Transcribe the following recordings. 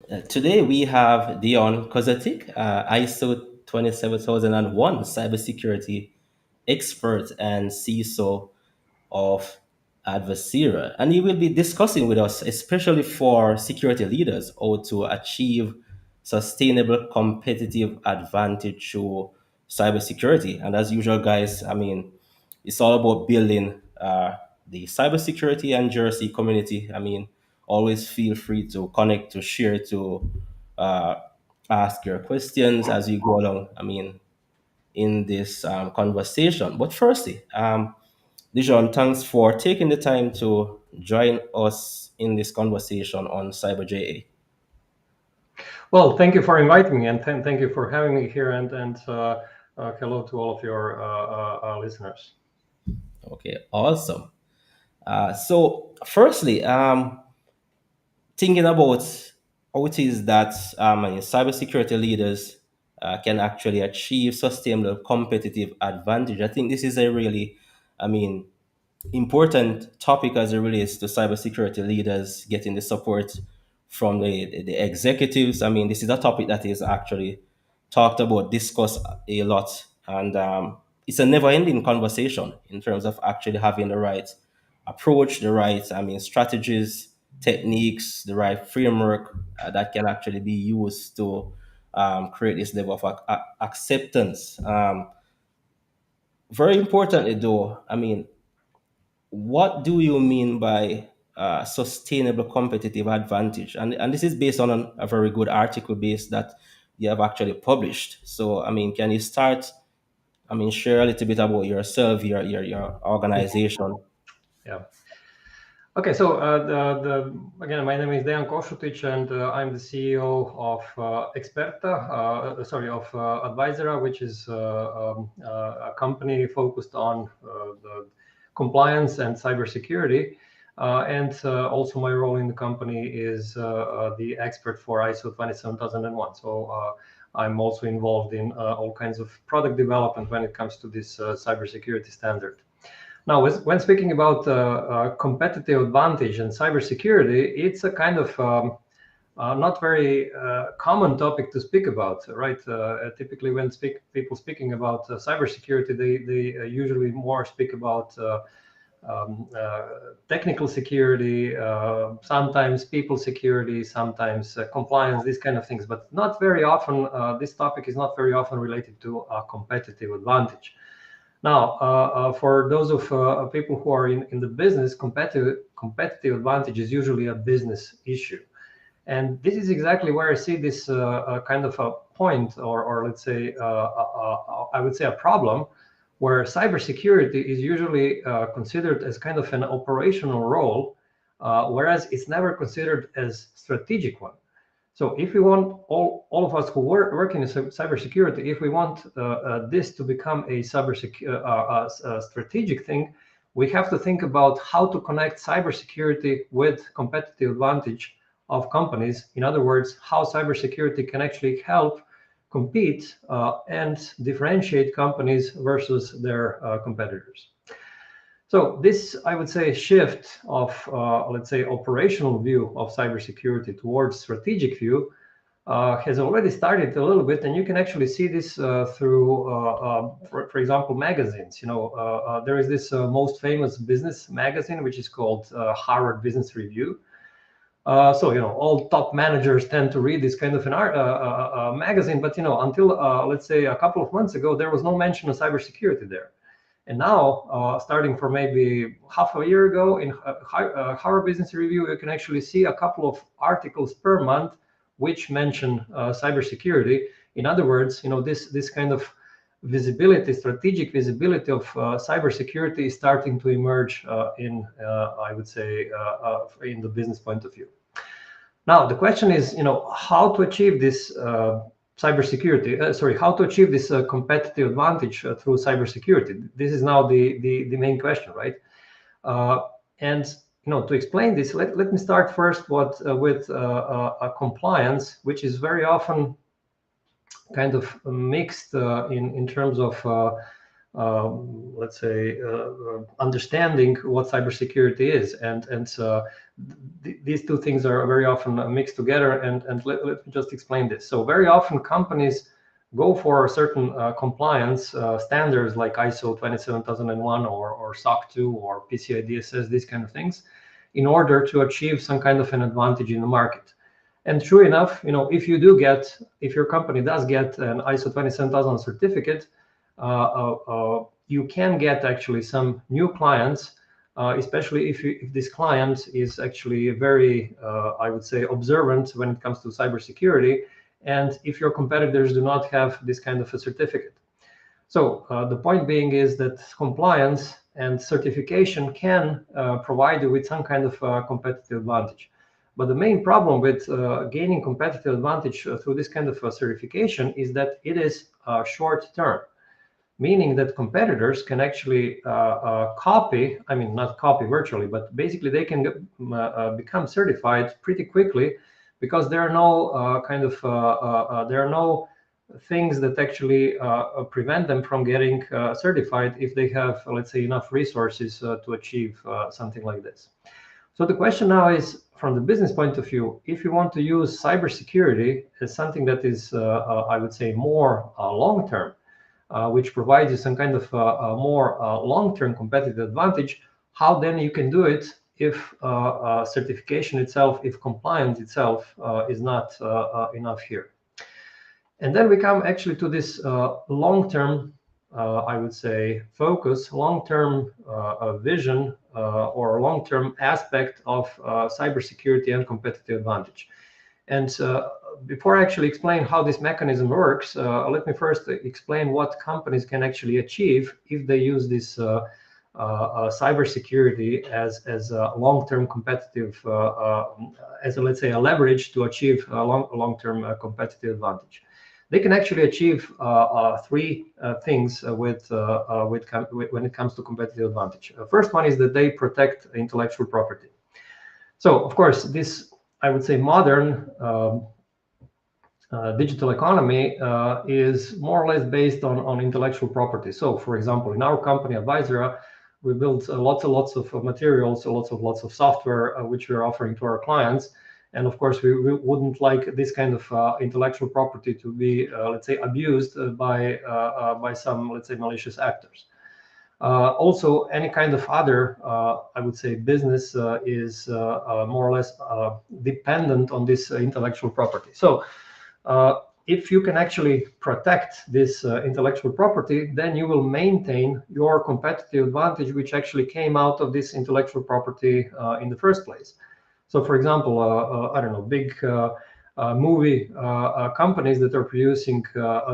Today we have Dejan Košutić, ISO 27001 cybersecurity expert and CISO of Advisera. And he will be discussing with us, especially for security leaders, how to achieve sustainable competitive advantage through cybersecurity. And as usual, guys, it's all about building the cybersecurity and Jersey community. Always feel free to connect, to share, to uh, ask your questions as you go along. In this conversation. But firstly, Dijon, thanks for taking the time to join us in this conversation on CyberJA. Well, thank you for inviting me, and thank you for having me here, and hello to all of your listeners. Okay, awesome. So, firstly, thinking about how it is that cybersecurity leaders can actually achieve sustainable competitive advantage. I think this is a really, I mean, important topic as it relates to cybersecurity leaders getting the support from the executives. This is a topic that is actually talked about, discussed a lot, and it's a never-ending conversation in terms of actually having the right approach, the right, strategies, techniques, the right framework that can actually be used to create this level of acceptance. Very importantly, though, what do you mean by sustainable competitive advantage? And this is based on a very good article base that you have actually published. So, can you start, share a little bit about yourself, your organization? Yeah. Okay. So again, my name is Dejan Košutić, and I'm the CEO of Advisera, which is a company focused on the compliance and cybersecurity. And also my role in the company is the expert for ISO 27001. So I'm also involved in all kinds of product development when it comes to this cybersecurity standard. Now, when speaking about competitive advantage and cybersecurity, it's a kind of not very common topic to speak about, right? Typically, when people speaking about cybersecurity, they usually more speak about technical security, sometimes people security, sometimes compliance, these kind of things. But not very often, this topic is not very often related to a competitive advantage. Now, for those of people who are in the business, competitive advantage is usually a business issue. And this is exactly where I see this kind of a point, or let's say, I would say a problem, where cybersecurity is usually considered as kind of an operational role, whereas it's never considered as strategic one. So if we want all of us who work in cybersecurity, if we want this to become a strategic thing, we have to think about how to connect cybersecurity with competitive advantage of companies. In other words, how cybersecurity can actually help compete and differentiate companies versus their competitors. So this, I would say, shift of, let's say, operational view of cybersecurity towards strategic view has already started a little bit, and you can actually see this through, for example, magazines. There is this most famous business magazine, which is called Harvard Business Review. So all top managers tend to read this kind of an magazine, but until let's say a couple of months ago, there was no mention of cybersecurity there. And now, starting from maybe half a year ago, in Harvard Business Review, you can actually see a couple of articles per month which mention cybersecurity. In other words, this kind of visibility, strategic visibility of cybersecurity is starting to emerge in, I would say, in the business point of view. Now, the question is, how to achieve this how to achieve this competitive advantage through cybersecurity. This is now the main question, right? And to explain this, let me start first with a compliance, which is very often kind of mixed in terms of let's say, understanding what cybersecurity is. These two things are very often mixed together. And let me just explain this. So very often companies go for certain compliance standards like ISO 27001 or SOC 2 or PCI DSS, these kind of things, in order to achieve some kind of an advantage in the market. And true enough, if your company does get an ISO 27000 certificate, you can get actually some new clients, especially if this client is actually very, I would say, observant when it comes to cybersecurity, and if your competitors do not have this kind of a certificate. So the point being is that compliance and certification can provide you with some kind of competitive advantage. But the main problem with gaining competitive advantage through this kind of certification is that it is short term, meaning that competitors can actually copy, I mean, not copy virtually, but basically they can become certified pretty quickly, because there are no there are no things that actually prevent them from getting certified if they have, let's say, enough resources to achieve something like this. So the question now is, from the business point of view, if you want to use cybersecurity as something that is, I would say, more long-term, which provides you some kind of more long-term competitive advantage, how then you can do it if certification itself, if compliance itself is not enough here. And then we come actually to this long-term, I would say, focus, long-term vision, or long-term aspect of cybersecurity and competitive advantage. And before I actually explain how this mechanism works, let me first explain what companies can actually achieve if they use this cybersecurity as a long-term competitive, as a, let's say, a leverage to achieve a long-term competitive advantage. They can actually achieve three things when it comes to competitive advantage. First one is that they protect intellectual property. So, of course, this, I would say, modern digital economy is more or less based on intellectual property. So, for example, in our company, Advisera, we built lots and lots of materials, lots of software, which we're offering to our clients. And of course, we wouldn't like this kind of intellectual property to be, let's say, abused by some, let's say, malicious actors. Also, any kind of other, I would say, business is more or less dependent on this intellectual property. So if you can actually protect this intellectual property, then you will maintain your competitive advantage, which actually came out of this intellectual property in the first place. So, for example, I don't know, big movie companies that are producing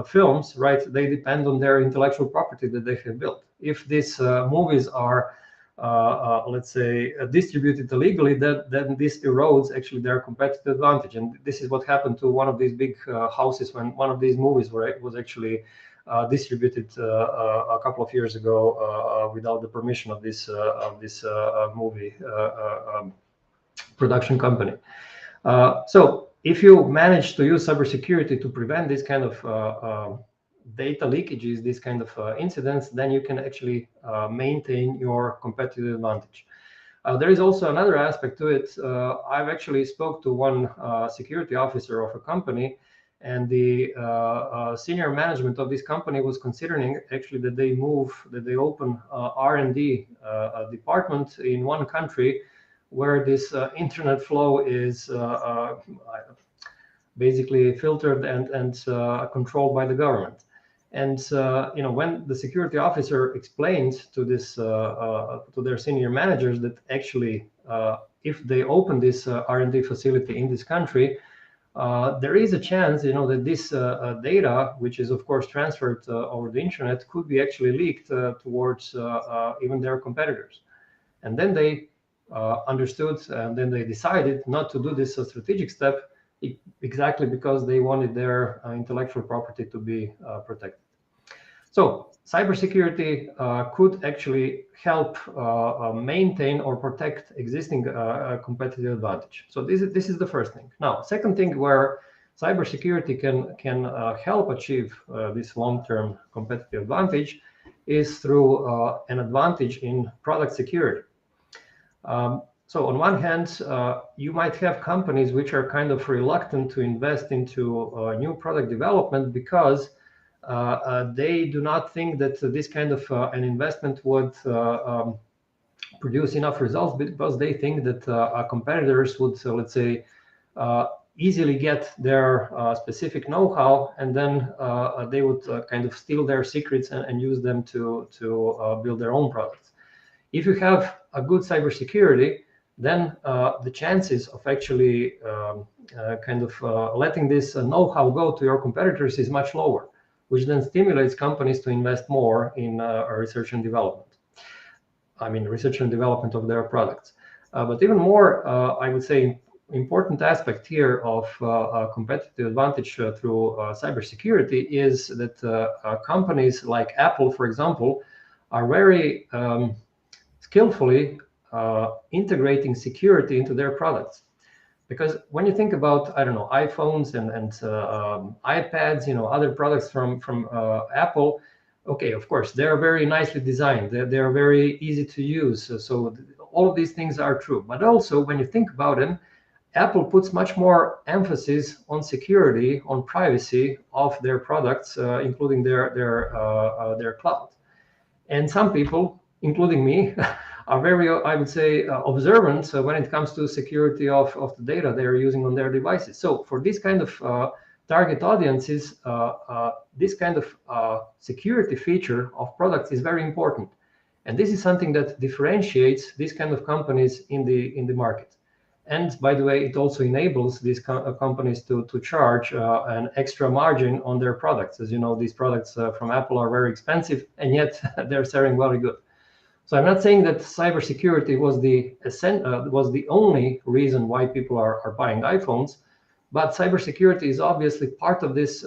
films, right? They depend on their intellectual property that they have built. If these movies are, let's say, distributed illegally, then this erodes actually their competitive advantage. And this is what happened to one of these big houses when one of these movies was actually distributed a couple of years ago without the permission of this movie production company. So if you manage to use cybersecurity to prevent this kind of data leakages, these kind of incidents, then you can actually maintain your competitive advantage. There is also another aspect to it. I've actually spoke to one security officer of a company, and the senior management of this company was considering actually that they open R&D department in one country where this internet flow is basically filtered and controlled by the government. And when the security officer explained to this to their senior managers that actually if they open this R&D facility in this country, there is a chance, that this data, which is of course transferred over the internet, could be actually leaked towards even their competitors. And then they understood, and then they decided not to do this strategic step, exactly because they wanted their intellectual property to be protected. So cybersecurity could actually help maintain or protect existing competitive advantage. So this is the first thing. Now, second thing where cybersecurity can help achieve this long-term competitive advantage is through an advantage in product security. So on one hand, you might have companies which are kind of reluctant to invest into new product development because they do not think that this kind of an investment would produce enough results, because they think that our competitors would, let's say, uh, easily get their specific know-how, and then they would kind of steal their secrets and use them to build their own products. If you have a good cybersecurity, then the chances of actually kind of letting this know-how go to your competitors is much lower, which then stimulates companies to invest more in research and development. I mean, research and development of their products. But even more, I would say, important aspect here of competitive advantage through cybersecurity is that companies like Apple, for example, are very skillfully integrating security into their products. Because when you think about, I don't know, iPhones and iPads, other products from Apple, okay, of course, they're very nicely designed. They're very easy to use. So all of these things are true. But also, when you think about them, Apple puts much more emphasis on security, on privacy of their products, including their cloud. And some people, including me, are very, I would say, observant when it comes to security of the data they are using on their devices. So for this kind of target audiences, this kind of security feature of products is very important. And this is something that differentiates these kind of companies in the market. And by the way, it also enables these companies to charge an extra margin on their products. As you know, these products from Apple are very expensive, and yet they're selling very good. So I'm not saying that cybersecurity was the only reason why people are buying iPhones, but cybersecurity is obviously part of this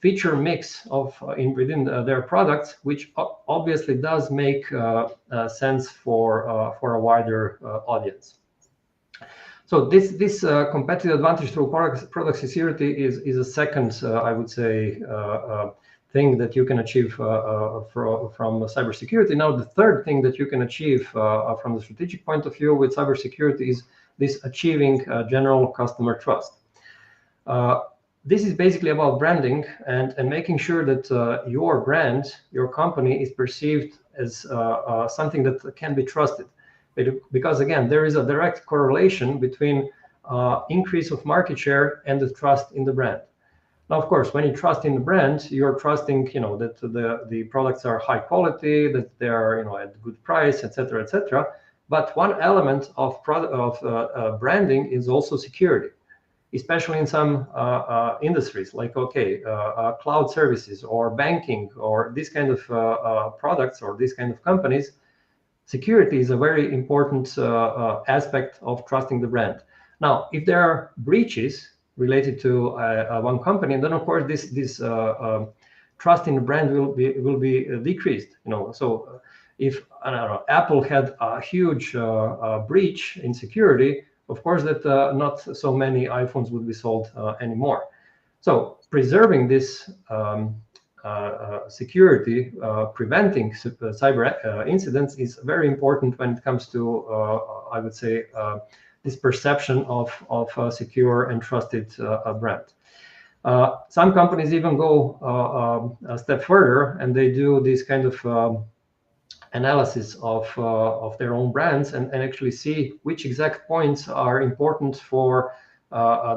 feature mix of within their products, which obviously does make sense for a wider audience. So this competitive advantage through product security is a second, I would say, thing that you can achieve from cybersecurity. Now, the third thing that you can achieve from the strategic point of view with cybersecurity is this achieving general customer trust. This is basically about branding and making sure that your brand, your company, is perceived as something that can be trusted. Because again, there is a direct correlation between increase of market share and the trust in the brand. Now, of course, when you trust in the brand, you're trusting, that the products are high quality, that they are, at good price, etc., etc. But one element of branding is also security, especially in some industries like, cloud services or banking or this kind of products or these kind of companies. Security is a very important aspect of trusting the brand. Now, if there are breaches related to one company, then of course this trust in the brand will be decreased. So if I don't know, Apple had a huge breach in security, of course that not so many iPhones would be sold anymore. So preserving this security, preventing cyber incidents is very important when it comes to, I would say, this perception of a secure and trusted brand. Some companies even go a step further, and they do this kind of analysis of their own brands and actually see which exact points are important for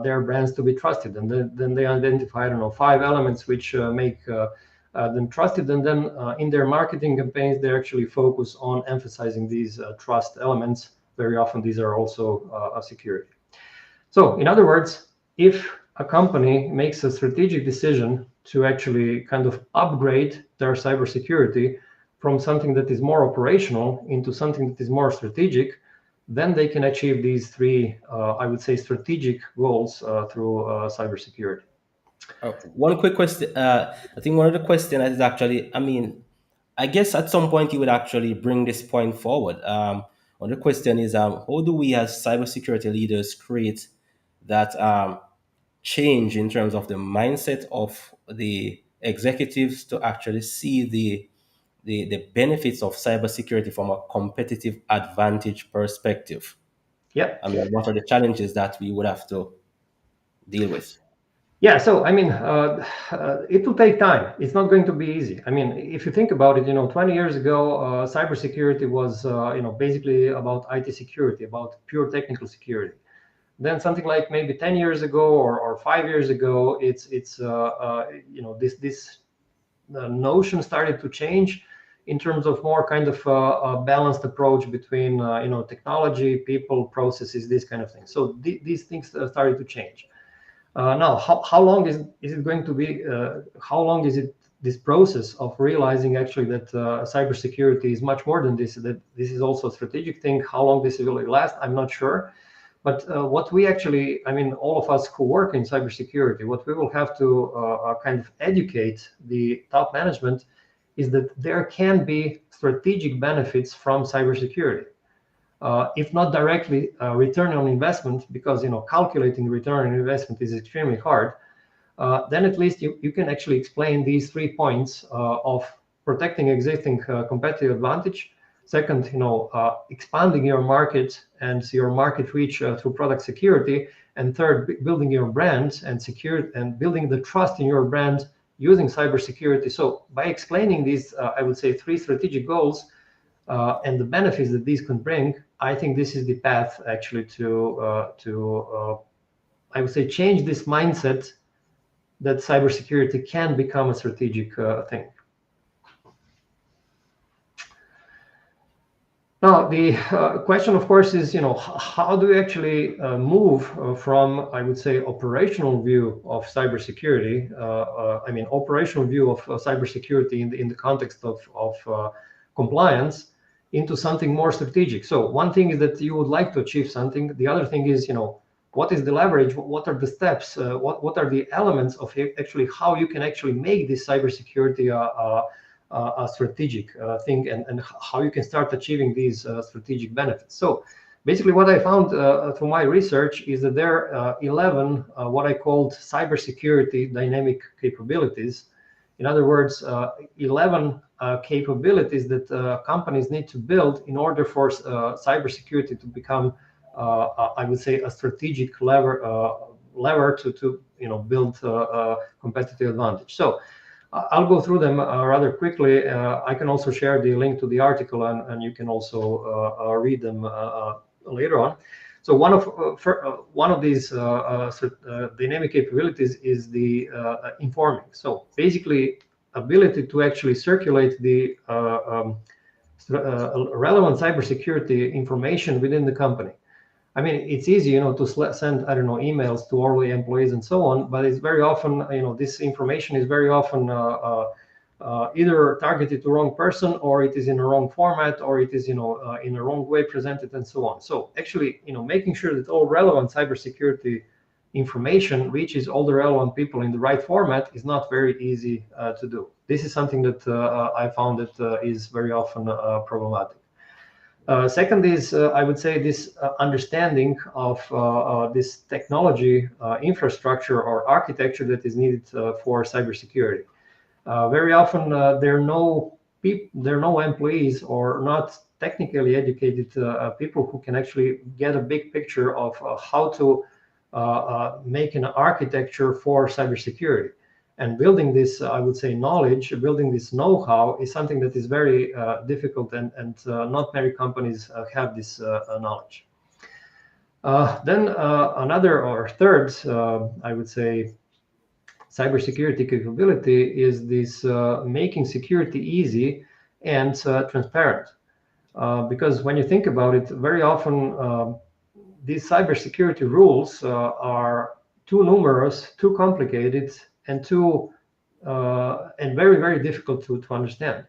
their brands to be trusted. And then they identify, I don't know, 5 elements which make them trusted. And then in their marketing campaigns, they actually focus on emphasizing these trust elements. Very often, these are also security. So in other words, if a company makes a strategic decision to actually kind of upgrade their cybersecurity from something that is more operational into something that is more strategic, then they can achieve these 3, I would say, strategic goals through cybersecurity. One quick question. I think one of the questions is actually, I mean, I guess at some point you would actually bring this point forward. One of the question is, how do we as cybersecurity leaders create that change in terms of the mindset of the executives to actually see the benefits of cybersecurity from a competitive advantage perspective. Yeah. I mean, what are the challenges that we would have to deal with? Yeah, so I mean, it will take time. It's not going to be easy. I mean, if you think about it, 20 years ago, cybersecurity was, basically about IT security, about pure technical security. Then something like maybe 10 years ago or 5 years ago, this notion started to change in terms of more kind of a balanced approach between, technology, people, processes, these kind of things. So these things started to change. Now, how long is it going to be? How long is it this process of realizing actually that cybersecurity is much more than this? That this is also a strategic thing. How long this will last? I'm not sure. But what we actually, I mean, all of us who work in cybersecurity, what we will have to kind of educate the top management is that there can be strategic benefits from cybersecurity. If not directly return on investment, because calculating return on investment is extremely hard, then at least you can actually explain these 3 points of protecting existing competitive advantage. Second, expanding your market and your market reach through product security. And third, building your brand and building the trust in your brand using cybersecurity. So by explaining these, I would say 3 strategic goals, and the benefits that these can bring, I think this is the path actually to I would say change this mindset that cybersecurity can become a strategic thing. Now, the question, of course, is how do we actually move from, I would say, operational view of cybersecurity? I mean, operational view of cybersecurity in the context of compliance into something more strategic. So one thing is that you would like to achieve something. The other thing is, what is the leverage? What are the steps? What are the elements of actually how you can actually make this cybersecurity a strategic thing, and how you can start achieving these strategic benefits. So basically what I found through my research is that there are 11 what I called cybersecurity dynamic capabilities. In other words, 11 capabilities that companies need to build in order for cybersecurity to become, I would say, a strategic lever to build a competitive advantage. So I'll go through them rather quickly. I can also share the link to the article, and you can also read them later on. So one of these dynamic capabilities is the informing. So basically, ability to actually circulate the relevant cybersecurity information within the company. I mean, it's easy, to send, I don't know, emails to all the employees and so on, but it's very often, this information is very often either targeted to wrong person, or it is in the wrong format, or it is, in the wrong way presented, and so on. So actually, making sure that all relevant cybersecurity information reaches all the relevant people in the right format is not very easy to do. This is something that I found that is very often problematic. Second is, I would say, this understanding of this technology infrastructure or architecture that is needed for cybersecurity. Very often, there are no employees or not technically educated people who can actually get a big picture of how to make an architecture for cybersecurity. And building this, I would say, knowledge, building this know-how is something that is very difficult, and not many companies have this knowledge. Then another or third, I would say, cybersecurity capability is this making security easy and transparent. Because when you think about it, very often these cybersecurity rules are too numerous, too complicated, and very, very difficult to understand.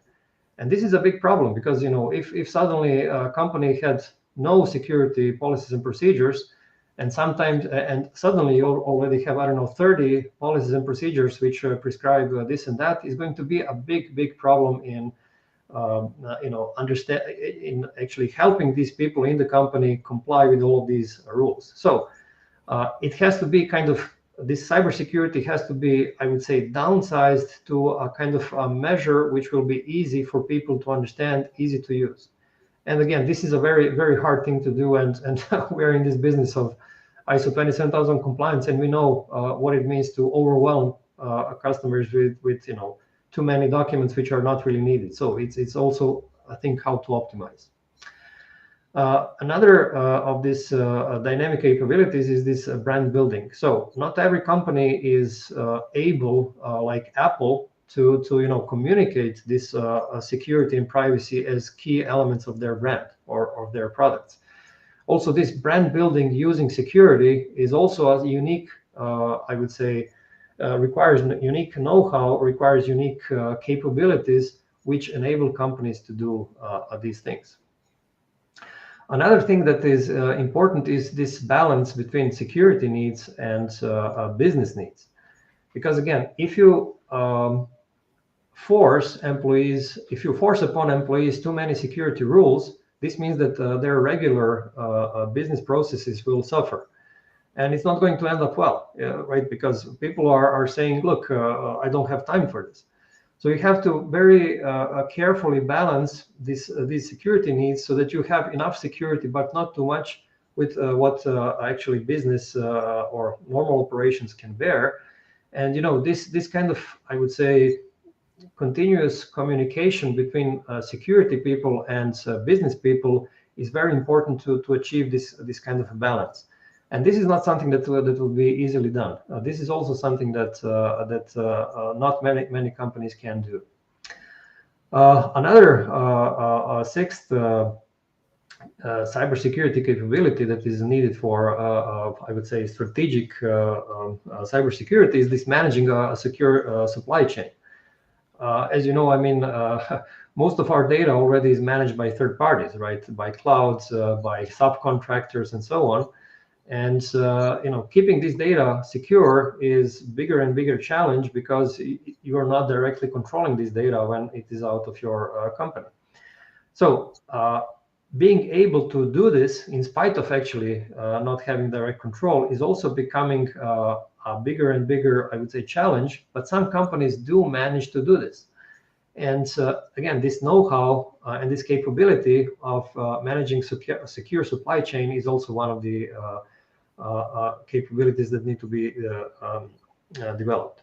And this is a big problem, because if suddenly a company had no security policies and procedures, and suddenly you already have, I don't know, 30 policies and procedures which prescribe this and that, is going to be a big problem in actually helping these people in the company comply with all of these rules. So it has to be kind of this cybersecurity has to be, I would say, downsized to a kind of a measure which will be easy for people to understand, easy to use. And again, this is a very, very hard thing to do. And we're in this business of ISO 27000 compliance, and we know what it means to overwhelm customers with too many documents which are not really needed. So it's also, I think, how to optimize. Another of these dynamic capabilities is this brand building. So not every company is able, like Apple, to communicate this security and privacy as key elements of their brand or their products. Also, this brand building using security is also a unique, I would say, requires unique know-how, requires unique capabilities, which enable companies to do these things. Another thing that is important is this balance between security needs and business needs. Because again, if you force upon employees too many security rules, this means that their regular business processes will suffer. And it's not going to end up well, right? Because people are saying, look, I don't have time for this. So you have to very carefully balance these security needs so that you have enough security, but not too much with what actually business or normal operations can bear. And this kind of, I would say, continuous communication between security people and business people is very important to achieve this kind of a balance. And this is not something that will be easily done. This is also something that not many companies can do. Another sixth cybersecurity capability that is needed for, I would say, strategic cybersecurity is this managing a secure supply chain. As you know, I mean, most of our data already is managed by third parties, right? By clouds, by subcontractors, and so on. And keeping this data secure is bigger and bigger challenge because you are not directly controlling this data when it is out of your company. So being able to do this in spite of actually not having direct control is also becoming a bigger and bigger, I would say, challenge. But some companies do manage to do this. And again, this know-how and this capability of managing secure supply chain is also one of the capabilities that need to be developed.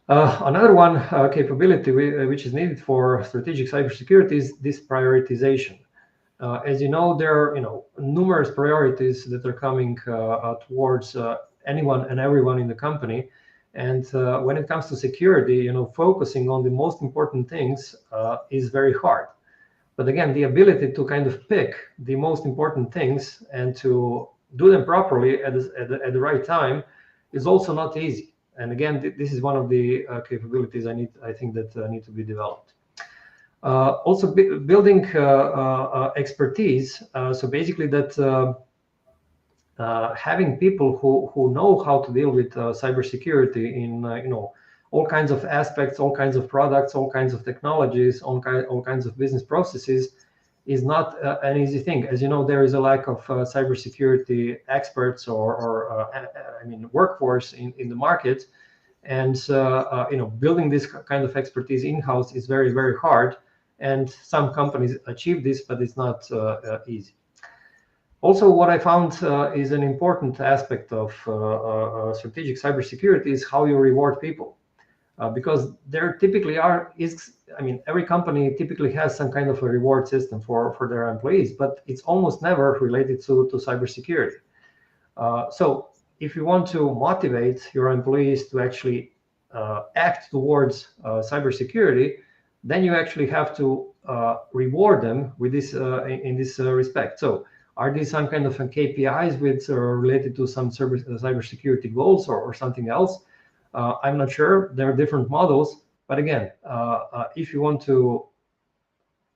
Another one capability which is needed for strategic cybersecurity is this prioritization. As you know, there are numerous priorities that are coming towards anyone and everyone in the company. And when it comes to security, focusing on the most important things is very hard. But again, the ability to kind of pick the most important things and to do them properly at the right time is also not easy. And again, this is one of the capabilities I think that need to be developed. Also, building expertise. So basically, that having people who know how to deal with cybersecurity in all kinds of aspects, all kinds of products, all kinds of technologies, all kinds of business processes is not an easy thing. As you know, there is a lack of cybersecurity experts or workforce in the market, and building this kind of expertise in-house is very, very hard. And some companies achieve this, but it's not easy. Also, what I found is an important aspect of strategic cybersecurity is how you reward people. Because there typically every company typically has some kind of a reward system for their employees, but it's almost never related to cybersecurity. So if you want to motivate your employees to actually act towards cybersecurity, then you actually have to reward them with this in this respect. So are these some kind of KPIs with related to some cybersecurity goals or something else? I'm not sure. There are different models, but again, if you want to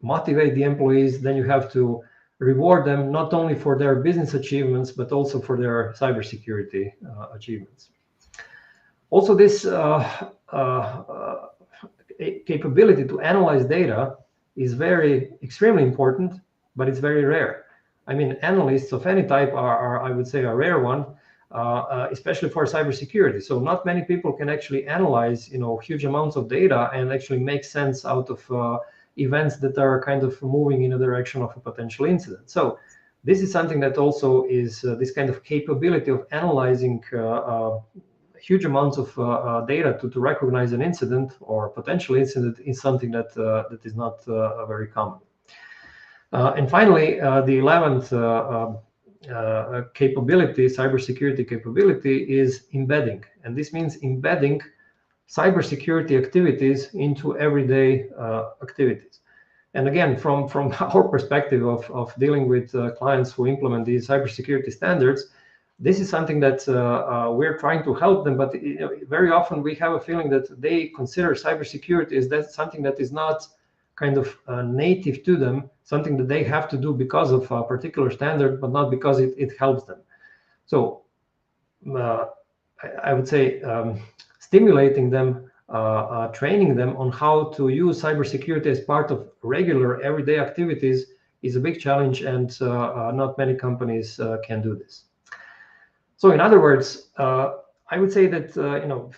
motivate the employees, then you have to reward them not only for their business achievements, but also for their cybersecurity achievements. Also, this capability to analyze data is extremely important, but it's very rare. I mean, analysts of any type are I would say, a rare one. especially for cybersecurity. So not many people can actually analyze, huge amounts of data and actually make sense out of events that are kind of moving in a direction of a potential incident. So this is something that also is this kind of capability of analyzing huge amounts of data to recognize an incident or potential incident is something that is not very common. And finally, the 11th capability, cybersecurity capability, is embedding. And this means embedding cybersecurity activities into everyday activities. And again, from our perspective of dealing with clients who implement these cybersecurity standards, this is something that we're trying to help them, but very often we have a feeling that they consider cybersecurity as that something that is not kind of native to them, something that they have to do because of a particular standard, but not because it helps them. So I would say stimulating them, training them on how to use cybersecurity as part of regular everyday activities is a big challenge, and not many companies can do this. So in other words, I would say that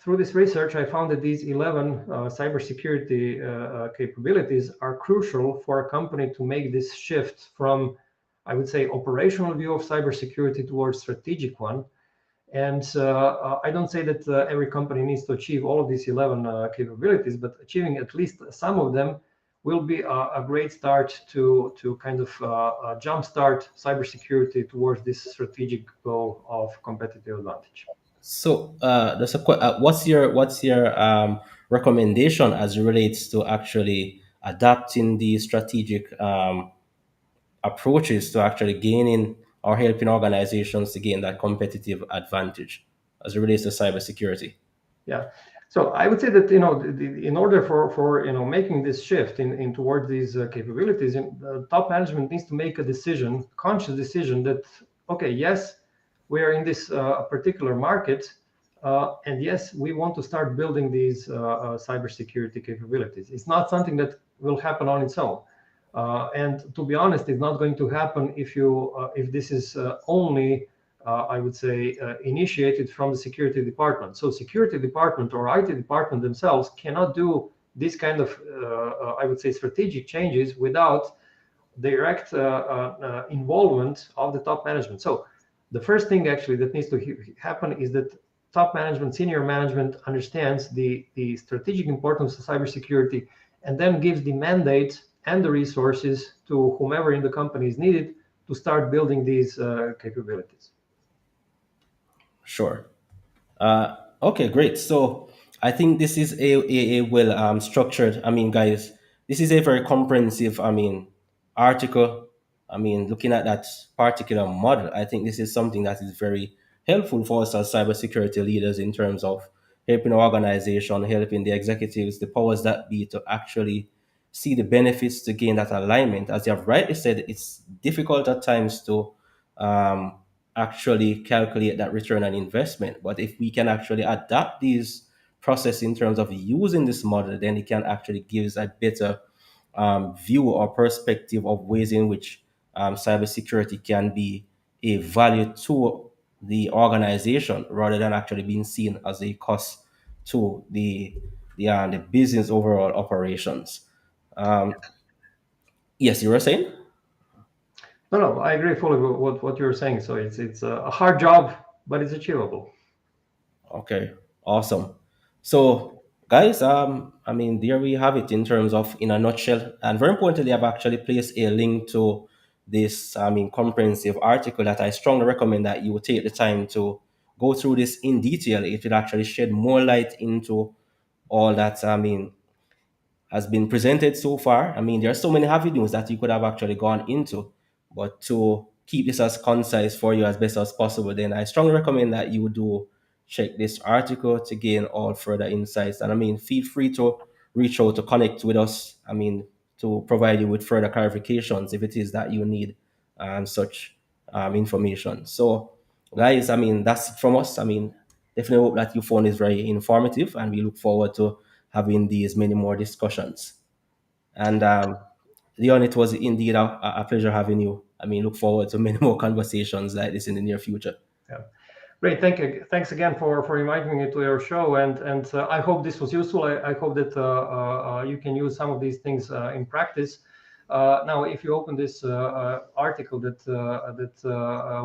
through this research, I found that these 11 cybersecurity capabilities are crucial for a company to make this shift from, I would say, operational view of cybersecurity towards strategic one. And I don't say that every company needs to achieve all of these 11 capabilities, but achieving at least some of them will be a great start to kind of jumpstart cybersecurity towards this strategic goal of competitive advantage. So, what's your recommendation as it relates to actually adapting the strategic approaches to actually gaining or helping organizations to gain that competitive advantage as it relates to cybersecurity? Yeah. So I would say that in order for making this shift in towards these capabilities, top management needs to make a decision, conscious decision that okay, yes, we are in this particular market, and yes, we want to start building these cybersecurity capabilities. It's not something that will happen on its own. And to be honest, it's not going to happen if this is only I would say, initiated from the security department. So security department or IT department themselves cannot do this kind of, I would say, strategic changes without direct involvement of the top management. So the first thing actually that needs to happen is that top management, senior management understands the strategic importance of cybersecurity and then gives the mandate and the resources to whomever in the company is needed to start building these capabilities. Sure. Okay, great. So I think this is a well structured. I mean, guys, this is a very comprehensive. I mean, article. I mean, looking at that particular model, I think this is something that is very helpful for us as cybersecurity leaders in terms of helping our organization, helping the executives, the powers that be, to actually see the benefits to gain that alignment. As you have rightly said, it's difficult at times to um, actually calculate that return on investment. But if we can actually adapt these process in terms of using this model, then it can actually give us a better view or perspective of ways in which cybersecurity can be a value to the organization rather than actually being seen as a cost to the business overall operations. Um, yes, you were saying? No, I agree fully with what you're saying. So it's a hard job, but it's achievable. Okay, awesome. So, guys, I mean, there we have it in terms of in a nutshell. And very importantly, I've actually placed a link to this, I mean, comprehensive article that I strongly recommend that you take the time to go through this in detail. It will actually shed more light into all that, I mean, has been presented so far. I mean, there are so many avenues that you could have actually gone into, but to keep this as concise for you as best as possible, then I strongly recommend that you do check this article to gain all further insights. And I mean, feel free to reach out to connect with us. I mean, to provide you with further clarifications if it is that you need such information. So, guys, I mean, that's it from us. I mean, definitely hope that you found this very informative, and we look forward to having these many more discussions. And Leon, it was indeed a pleasure having you. I mean, look forward to many more conversations like this in the near future. Yeah. Great, thanks again for inviting me to your show, and I hope this was useful. I hope that you can use some of these things in practice. Now, if you open this article that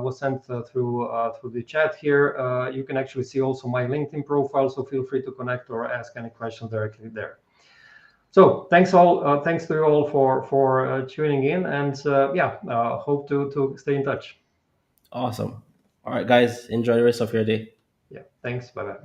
was sent through the chat here, you can actually see also my LinkedIn profile. So feel free to connect or ask any questions directly there. So thanks to you all for tuning in, and yeah, hope to stay in touch. Awesome. All right, guys, enjoy the rest of your day. Yeah, thanks. Bye bye.